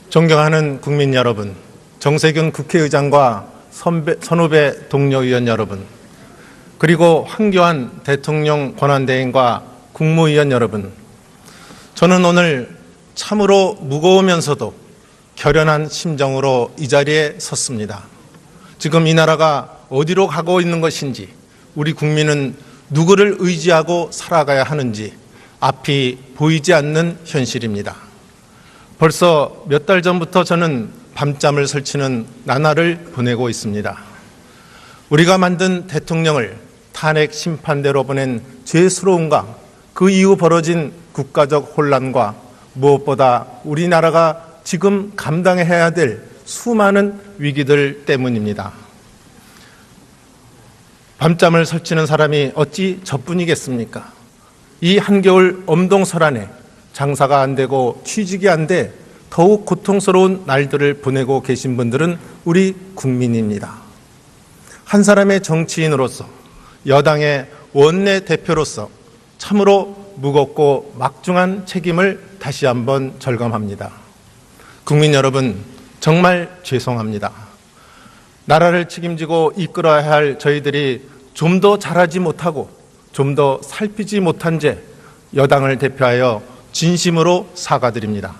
존경하는 국민 여러분, 정세균 국회의장과 선후배 동료 의원 여러분, 그리고 황교안 대통령 권한대행과 국무위원 여러분, 저는 오늘 참으로 무거우면서도 결연한 심정으로 이 자리에 섰습니다. 지금 이 나라가 어디로 가고 있는 것인지, 우리 국민은 누구를 의지하고 살아가야 하는지 앞이 보이지 않는 현실입니다. 벌써 몇 달 전부터 저는 밤잠을 설치는 나날을 보내고 있습니다. 우리가 만든 대통령을 탄핵 심판대로 보낸 죄스러움과 그 이후 벌어진 국가적 혼란과 무엇보다 우리나라가 지금 감당해야 될 수많은 위기들 때문입니다. 밤잠을 설치는 사람이 어찌 저뿐이겠습니까? 이 한겨울 엄동설안에 장사가 안 되고 취직이 안 돼 더욱 고통스러운 날들을 보내고 계신 분들은 우리 국민입니다. 한 사람의 정치인으로서, 여당의 원내대표로서 참으로 무겁고 막중한 책임을 다시 한번 절감합니다. 국민 여러분, 정말 죄송합니다. 나라를 책임지고 이끌어야 할 저희들이 좀 더 잘하지 못하고 좀 더 살피지 못한 죄, 여당을 대표하여 진심으로 사과드립니다.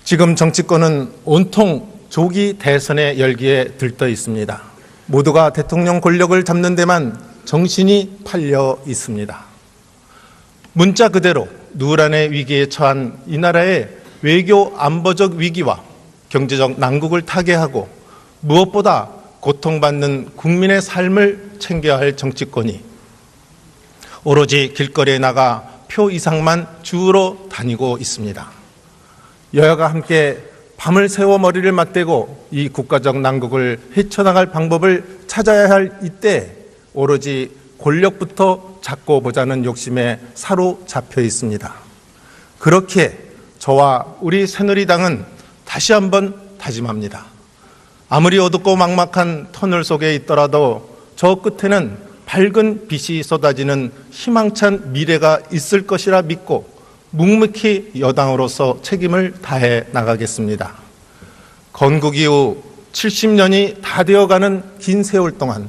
지금 정치권은 온통 조기 대선의 열기에 들떠 있습니다. 모두가 대통령 권력을 잡는 데만 정신이 팔려 있습니다. 문자 그대로 누란의 위기에 처한 이 나라의 외교 안보적 위기와 경제적 난국을 타개하고 무엇보다 고통받는 국민의 삶을 챙겨야 할 정치권이 오로지 길거리에 나가 표 이상만 주우러 다니고 있습니다. 여야가 함께 밤을 새워 머리를 맞대고 이 국가적 난국을 헤쳐나갈 방법을 찾아야 할 이때 오로지 권력부터 잡고 보자는 욕심에 사로잡혀 있습니다. 그렇게 저와 우리 새누리당은 다시 한번 다짐합니다. 아무리 어둡고 막막한 터널 속에 있더라도 저 끝에는 밝은 빛이 쏟아지는 희망찬 미래가 있을 것이라 믿고 묵묵히 여당으로서 책임을 다해 나가겠습니다. 건국 이후 70년이 다 되어가는 긴 세월 동안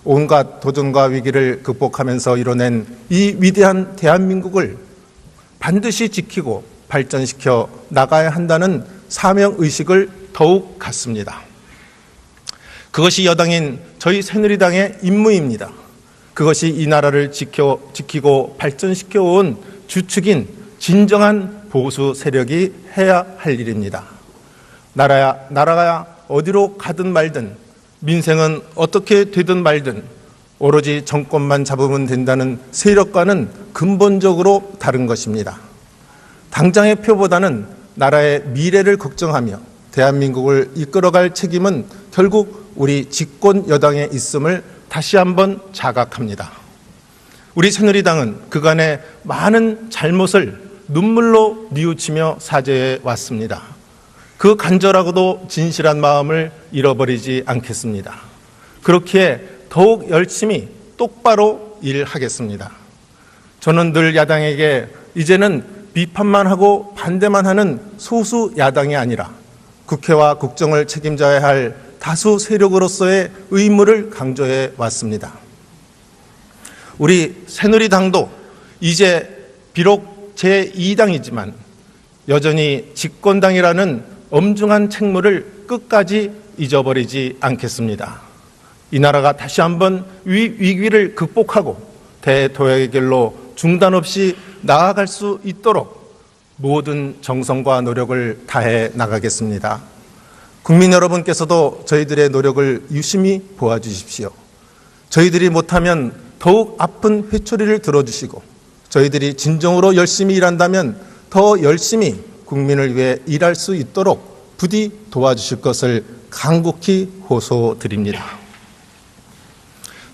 온갖 도전과 위기를 극복하면서 이뤄낸 이 위대한 대한민국을 반드시 지키고 발전시켜 나가야 한다는 사명의식을 더욱 갖습니다. 그것이 여당인 저희 새누리당의 임무입니다. 그것이 이 나라를 지키고 발전시켜 온 주축인 진정한 보수 세력이 해야 할 일입니다. 나라가 어디로 가든 말든, 민생은 어떻게 되든 말든 오로지 정권만 잡으면 된다는 세력과는 근본적으로 다른 것입니다. 당장의 표보다는 나라의 미래를 걱정하며 대한민국을 이끌어갈 책임은 결국 우리 집권 여당에 있음을 다시 한번 자각합니다. 우리 새누리당은 그간의 많은 잘못을 눈물로 뉘우치며 사죄해 왔습니다. 그 간절하고도 진실한 마음을 잃어버리지 않겠습니다. 그렇기에 더욱 열심히 똑바로 일하겠습니다. 저는 늘 야당에게 이제는 비판만 하고 반대만 하는 소수 야당이 아니라 국회와 국정을 책임져야 할 다수 세력으로서의 의무를 강조해 왔습니다. 우리 새누리당도 이제 비록 제2당이지만 여전히 집권당이라는 엄중한 책무를 끝까지 잊어버리지 않겠습니다. 이 나라가 다시 한번 위기를 극복하고 대도약의 길로 중단 없이 나아갈 수 있도록 모든 정성과 노력을 다해 나가겠습니다. 국민 여러분께서도 저희들의 노력을 유심히 보아주십시오. 저희들이 못하면 더욱 아픈 회초리를 들어주시고 저희들이 진정으로 열심히 일한다면 더 열심히 국민을 위해 일할 수 있도록 부디 도와주실 것을 간곡히 호소드립니다.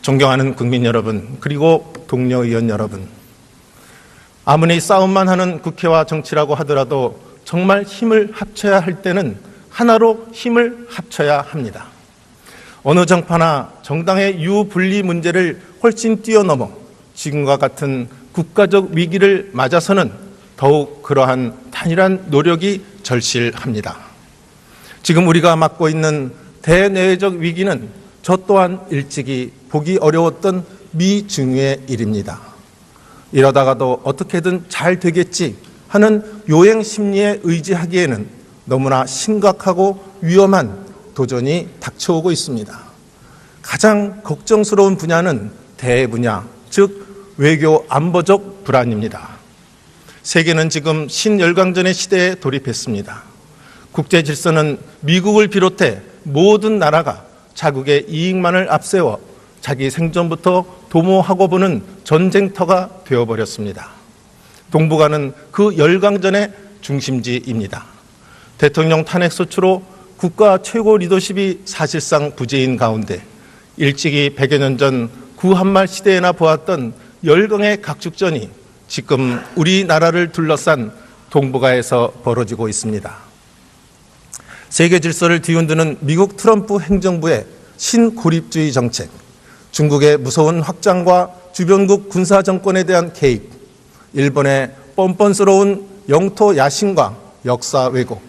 존경하는 국민 여러분, 그리고 동료 의원 여러분, 아무리 싸움만 하는 국회와 정치라고 하더라도 정말 힘을 합쳐야 할 때는 하나로 힘을 합쳐야 합니다. 어느 정파나 정당의 유분리 문제를 훨씬 뛰어넘어 지금과 같은 국가적 위기를 맞아서는 더욱 그러한 단일한 노력이 절실합니다. 지금 우리가 맞고 있는 대내외적 위기는 저 또한 일찍이 보기 어려웠던 미중유의 일입니다. 이러다가도 어떻게든 잘 되겠지 하는 요행 심리에 의지하기에는 너무나 심각하고 위험한 도전이 닥쳐오고 있습니다. 가장 걱정스러운 분야는 대분야, 즉 외교 안보적 불안입니다. 세계는 지금 신열강전의 시대에 돌입했습니다. 국제 질서는 미국을 비롯해 모든 나라가 자국의 이익만을 앞세워 자기 생존부터 도모하고 보는 전쟁터가 되어버렸습니다. 동북아는 그 열강전의 중심지입니다. 대통령 탄핵 소추로 국가 최고 리더십이 사실상 부재인 가운데 일찍이 100여 년 전 구한말 시대에나 보았던 열강의 각축전이 지금 우리나라를 둘러싼 동북아에서 벌어지고 있습니다. 세계 질서를 뒤흔드는 미국 트럼프 행정부의 신고립주의 정책, 중국의 무서운 확장과 주변국 군사 정권에 대한 개입, 일본의 뻔뻔스러운 영토 야심과 역사 왜곡,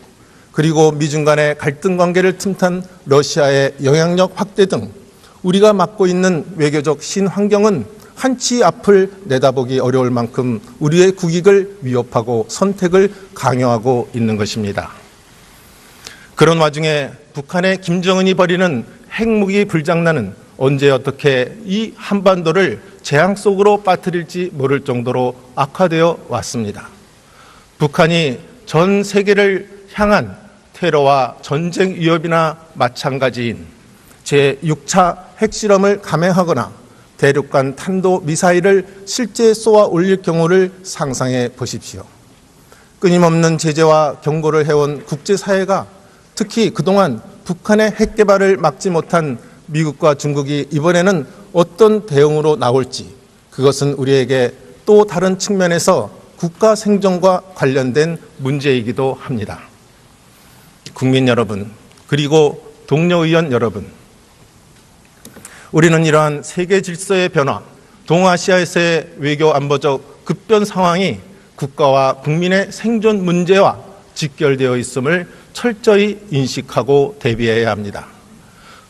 그리고 미중 간의 갈등 관계를 틈탄 러시아의 영향력 확대 등 우리가 맞고 있는 외교적 신환경은 한치 앞을 내다보기 어려울 만큼 우리의 국익을 위협하고 선택을 강요하고 있는 것입니다. 그런 와중에 북한의 김정은이 벌이는 핵무기 불장난은 언제 어떻게 이 한반도를 재앙 속으로 빠뜨릴지 모를 정도로 악화되어 왔습니다. 북한이 전 세계를 향한 테러와 전쟁 위협이나 마찬가지인 제6차 핵실험을 감행하거나 대륙간 탄도미사일을 실제 쏘아 올릴 경우를 상상해 보십시오. 끊임없는 제재와 경고를 해온 국제사회가 특히 그동안 북한의 핵 개발을 막지 못한 미국과 중국이 이번에는 어떤 대응으로 나올지, 그것은 우리에게 또 다른 측면에서 국가 생존과 관련된 문제이기도 합니다. 국민 여러분, 그리고 동료 의원 여러분, 우리는 이러한 세계 질서의 변화, 동아시아에서의 외교 안보적 급변 상황이 국가와 국민의 생존 문제와 직결되어 있음을 철저히 인식하고 대비해야 합니다.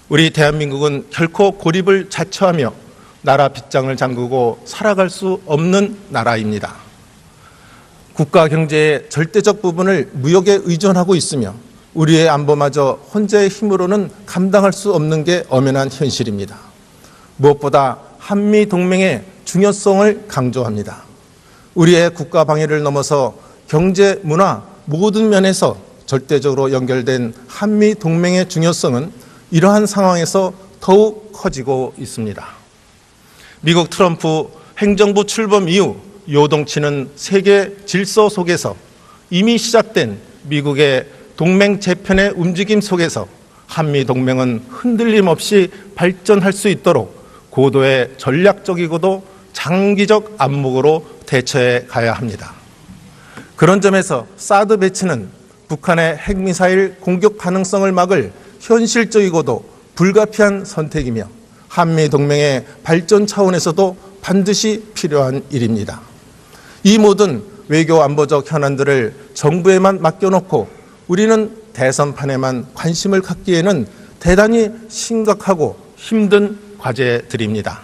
우리 대한민국은 결코 고립을 자처하며 나라 빗장을 잠그고 살아갈 수 없는 나라입니다. 국가 경제의 절대적 부분을 무역에 의존하고 있으며 우리의 안보마저 혼자의 힘으로는 감당할 수 없는 게 엄연한 현실입니다. 무엇보다 한미 동맹의 중요성을 강조합니다. 우리의 국가 방위를 넘어서 경제, 문화 모든 면에서 절대적으로 연결된 한미 동맹의 중요성은 이러한 상황에서 더욱 커지고 있습니다. 미국 트럼프 행정부 출범 이후 요동치는 세계 질서 속에서 이미 시작된 미국의 동맹 재편의 움직임 속에서 한미 동맹은 흔들림 없이 발전할 수 있도록 고도의 전략적이고도 장기적 안목으로 대처해 가야 합니다. 그런 점에서 사드 배치는 북한의 핵미사일 공격 가능성을 막을 현실적이고도 불가피한 선택이며 한미 동맹의 발전 차원에서도 반드시 필요한 일입니다. 이 모든 외교 안보적 현안들을 정부에만 맡겨놓고 우리는 대선판에만 관심을 갖기에는 대단히 심각하고 힘든 과제들입니다.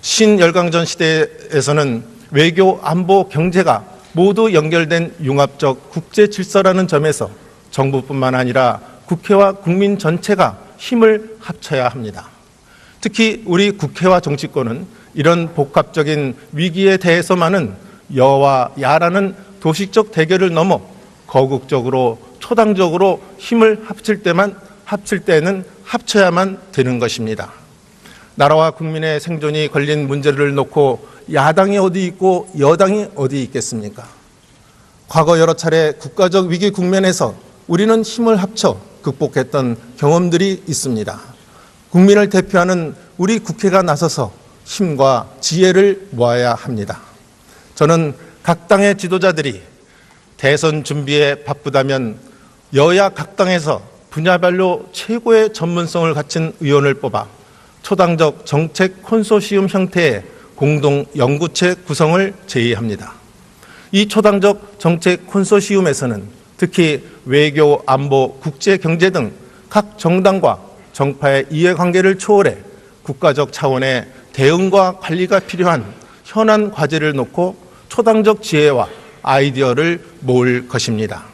신열강전 시대에서는 외교, 안보, 경제가 모두 연결된 융합적 국제 질서라는 점에서 정부뿐만 아니라 국회와 국민 전체가 힘을 합쳐야 합니다. 특히 우리 국회와 정치권은 이런 복합적인 위기에 대해서만은 여와 야라는 도식적 대결을 넘어 거국적으로 초당적으로 힘을 합칠 때는 합쳐야만 되는 것입니다. 나라와 국민의 생존이 걸린 문제를 놓고 야당이 어디 있고 여당이 어디 있겠습니까? 과거 여러 차례 국가적 위기 국면에서 우리는 힘을 합쳐 극복했던 경험들이 있습니다. 국민을 대표하는 우리 국회가 나서서 힘과 지혜를 모아야 합니다. 저는 각 당의 지도자들이 대선 준비에 바쁘다면 여야 각 당에서 분야별로 최고의 전문성을 갖춘 의원을 뽑아 초당적 정책 콘소시엄 형태의 공동 연구체 구성을 제의합니다. 이 초당적 정책 콘소시움에서는 특히 외교, 안보, 국제, 경제 등 각 정당과 정파의 이해관계를 초월해 국가적 차원의 대응과 관리가 필요한 현안 과제를 놓고 초당적 지혜와 아이디어를 모을 것입니다.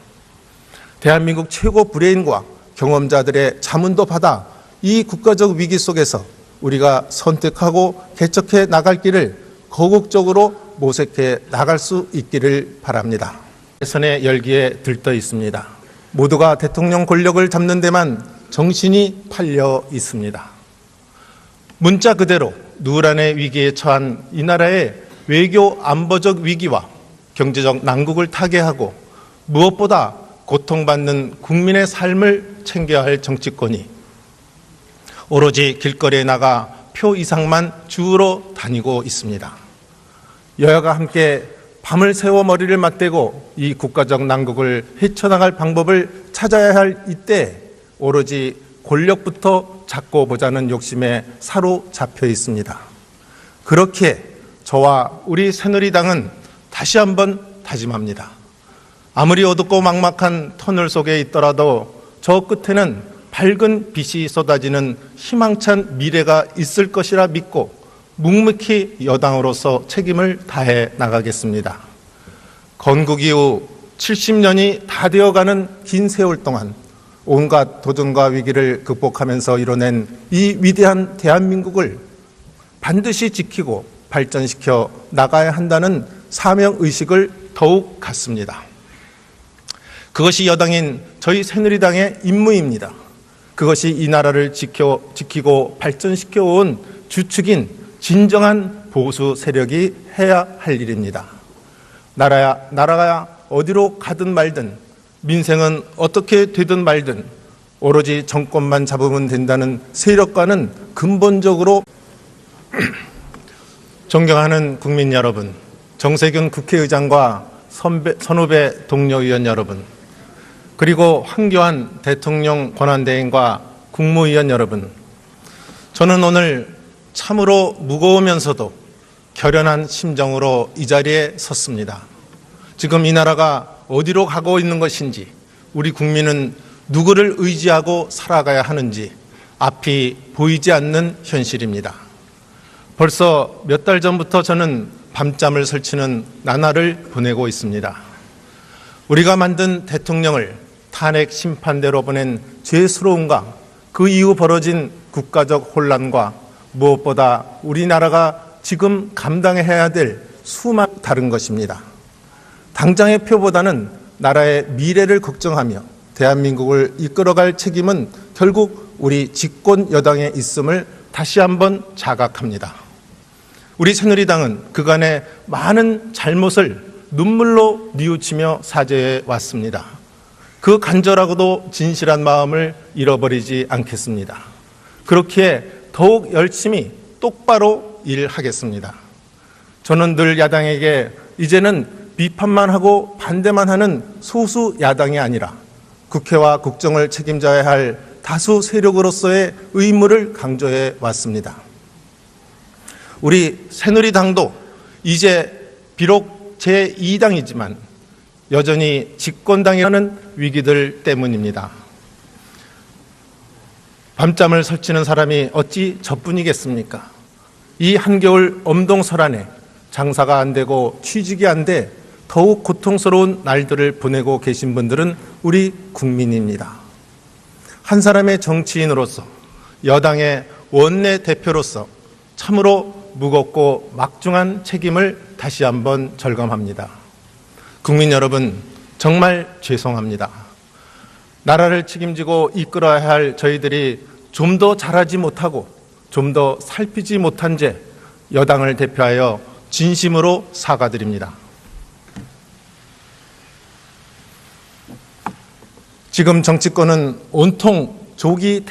대한민국 최고 브레인과 경험자들의 자문도 받아 이 국가적 위기 속에서 우리가 선택하고 개척해 나갈 길을 거국적으로 모색해 나갈 수 있기를 바랍니다. 대선의 열기에 들떠 있습니다. 모두가 대통령 권력을 잡는 데만 정신이 팔려 있습니다. 문자 그대로 누란의 위기에 처한 이 나라의 외교 안보적 위기와 경제적 난국을 타개하고 무엇보다 고통받는 국민의 삶을 챙겨야 할 정치권이 오로지 길거리에 나가 표 이상만 주우러 다니고 있습니다. 여야가 함께 밤을 새워 머리를 맞대고 이 국가적 난국을 헤쳐나갈 방법을 찾아야 할 이때 오로지 권력부터 잡고 보자는 욕심에 사로잡혀 있습니다. 그렇게 저와 우리 새누리당은 다시 한번 다짐합니다. 아무리 어둡고 막막한 터널 속에 있더라도 저 끝에는 밝은 빛이 쏟아지는 희망찬 미래가 있을 것이라 믿고 묵묵히 여당으로서 책임을 다해 나가겠습니다. 건국 이후 70년이 다 되어가는 긴 세월 동안 온갖 도전과 위기를 극복하면서 이뤄낸 이 위대한 대한민국을 반드시 지키고 발전시켜 나가야 한다는 사명의식을 더욱 갖습니다. 그것이 여당인 저희 새누리당의 임무입니다. 그것이 이 나라를 지키고 발전시켜 온 주축인 진정한 보수 세력이 해야 할 일입니다. 나라가 어디로 가든 말든 민생은 어떻게 되든 말든 오로지 정권만 잡으면 된다는 세력과는 근본적으로 존경하는 국민 여러분, 정세균 국회의장과 선후배 동료 의원 여러분, 그리고 황교안 대통령 권한대행과 국무위원 여러분, 저는 오늘 참으로 무거우면서도 결연한 심정으로 이 자리에 섰습니다. 지금 이 나라가 어디로 가고 있는 것인지, 우리 국민은 누구를 의지하고 살아가야 하는지 앞이 보이지 않는 현실입니다. 벌써 몇 달 전부터 저는 밤잠을 설치는 나날을 보내고 있습니다. 우리가 만든 대통령을 탄핵 심판대로 보낸 죄스러움과 그 이후 벌어진 국가적 혼란과 무엇보다 우리나라가 지금 감당해야 될 수많은 다른 것입니다. 당장의 표보다는 나라의 미래를 걱정하며 대한민국을 이끌어갈 책임은 결국 우리 집권 여당에 있음을 다시 한번 자각합니다. 우리 새누리당은 그간의 많은 잘못을 눈물로 뉘우치며 사죄해 왔습니다. 그 간절하고도 진실한 마음을 잃어버리지 않겠습니다. 그렇기에 더욱 열심히 똑바로 일하겠습니다. 저는 늘 야당에게 이제는 비판만 하고 반대만 하는 소수 야당이 아니라 국회와 국정을 책임져야 할 다수 세력으로서의 의무를 강조해 왔습니다. 우리 새누리당도 이제 비록 제2당이지만 여전히 집권당이라는 위기들 때문입니다. 밤잠을 설치는 사람이 어찌 저뿐이겠습니까? 이 한겨울 엄동설안에 장사가 안 되고 취직이 안 돼 더욱 고통스러운 날들을 보내고 계신 분들은 우리 국민입니다. 한 사람의 정치인으로서, 여당의 원내대표로서 참으로 무겁고 막중한 책임을 다시 한번 절감합니다. 국민 여러분, 정말 죄송합니다. 나라를 책임지고 이끌어야 할 저희들이 좀 더 잘하지 못하고 좀 더 살피지 못한 죄 여당을 대표하여 진심으로 사과드립니다. 지금 정치권은 온통 조기